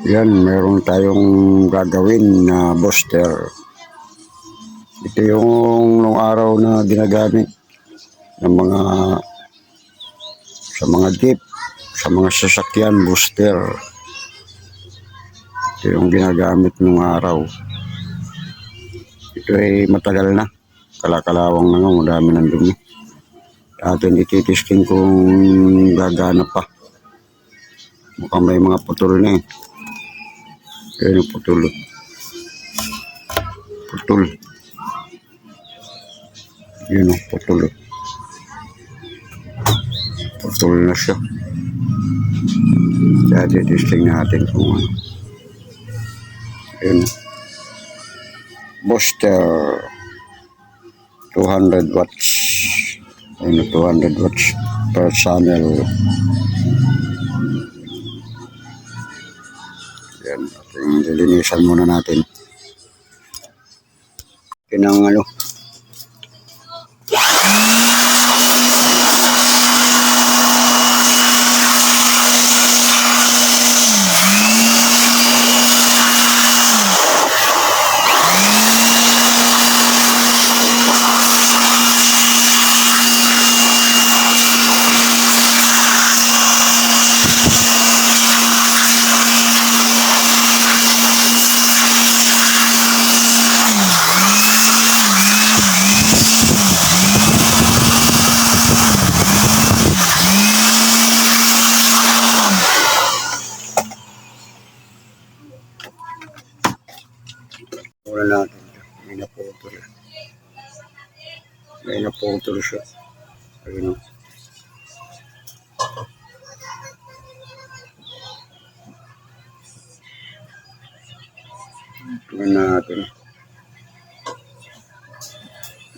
Yan, meron tayong gagawin na booster. Ito yung nung araw na ginagamit ng sa mga jeep, sa mga sasakyan, booster. Ito yung ginagamit nung araw. Ito ay matagal na. Kalakalawang na nga, madami ng dumi. Atin ititesting kung gagana pa. Mukhang may mga putol na eh. Ayan yung putol. Putol. Yun o, putol. Putol na siya. Kaya titesting natin kung ano. Ayan. Booster. 200 watts. Ayan, 200 watts per channel. Ayan, ating lilinisan muna natin. Kinang ano. Muna natin. May naputol. May naputol siya. Ayun o. Tingnan natin.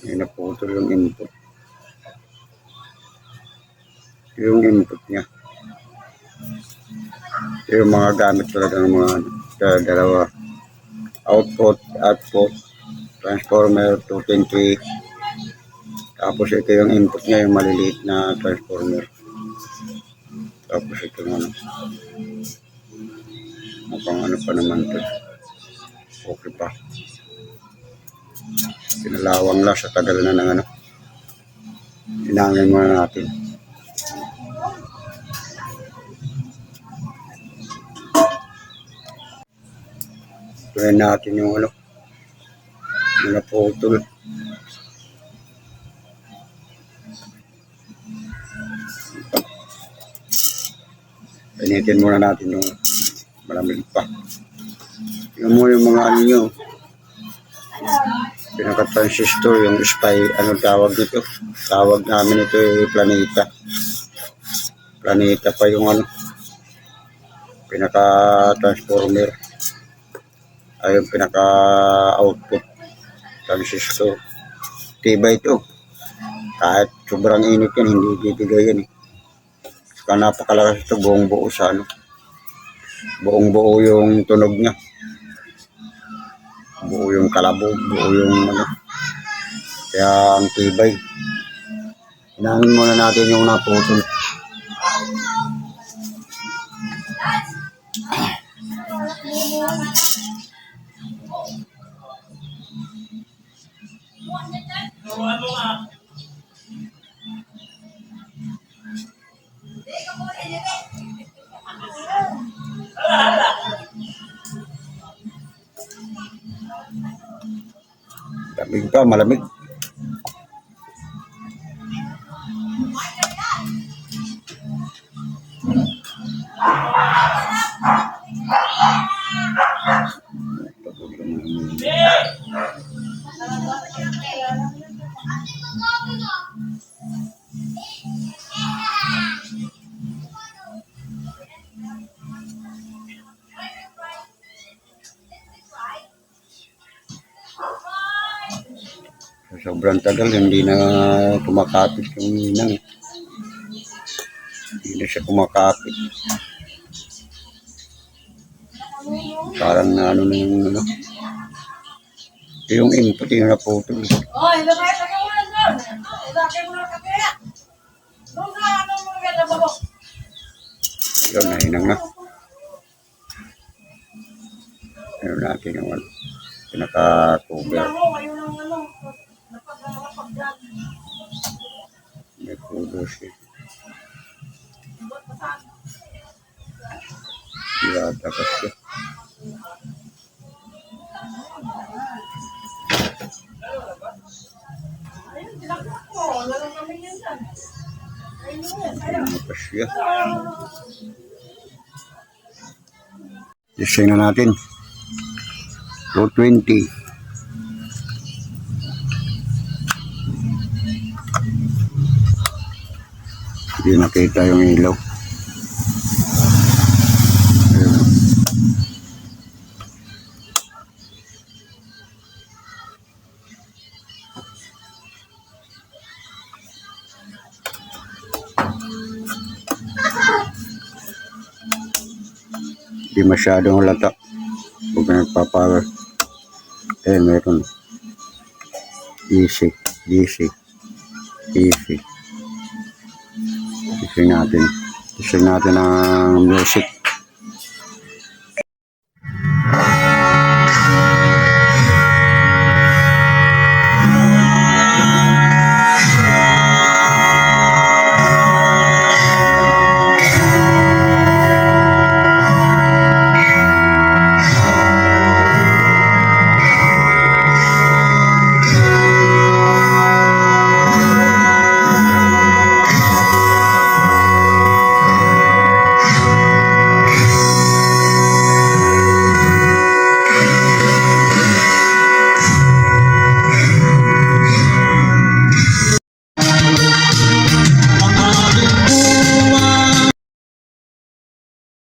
May naputol yung input. Yung input niya. Yung mga gamit talaga ng mga dalawa. Output, transformer, 220. Tapos ito yung input niya, yung maliliit na transformer. Tapos ito ano. Mukhang ano pa naman ito. Okay pa. Pinalawang lang sa tagal na ng ano. Inangin muna natin. Tuloy natin yung ano. Yung naputol. Pinitin muna natin yung malamig pa. Tingnan mo yung mga ano nyo. Pinaka-transistor, yung spy, ano tawag dito? Tawag namin ito yung planeta. Planeta pa yung ano. Pinaka-transformer. Ay yung pinaka-output transistor. Tiba ito. Kahit sobrang init yan, hindi bibigay yan eh. Saka napakalakas ito, buong buo sa ano. Buong buo yung tunog niya. Buo yung kalabog, buo yung ano. Kaya ang tibay. Hinangin muna natin yung naputol. Lamig pa, malamig. Sobrang tagal, hindi na kumakapit yung inang. Hindi na siya kumakapit. Parang na ano na yung ano. Yung input yung naputol. Oh, ilagay sa kawan doon. Ilagay mo na kaya. Doon na ano mo ganda babo. Yun, nahinang na. Ayun natin yung ano, pinaka-cover. Tingnan mo, ayun ang ano, napag-vlog. May kudos eh. Yata kasi. Ayun, tinakot ko. Lalo kami yan dyan. Ayun yun, ayun. Ano pa siya? Design na natin. 220. Hindi nakita yung ilaw. Ayun. Hindi masyadong halata. Huwag na nagpapower. Eh, meron. Easy. Easy. Easy. Easy natin. Easy natin ang music.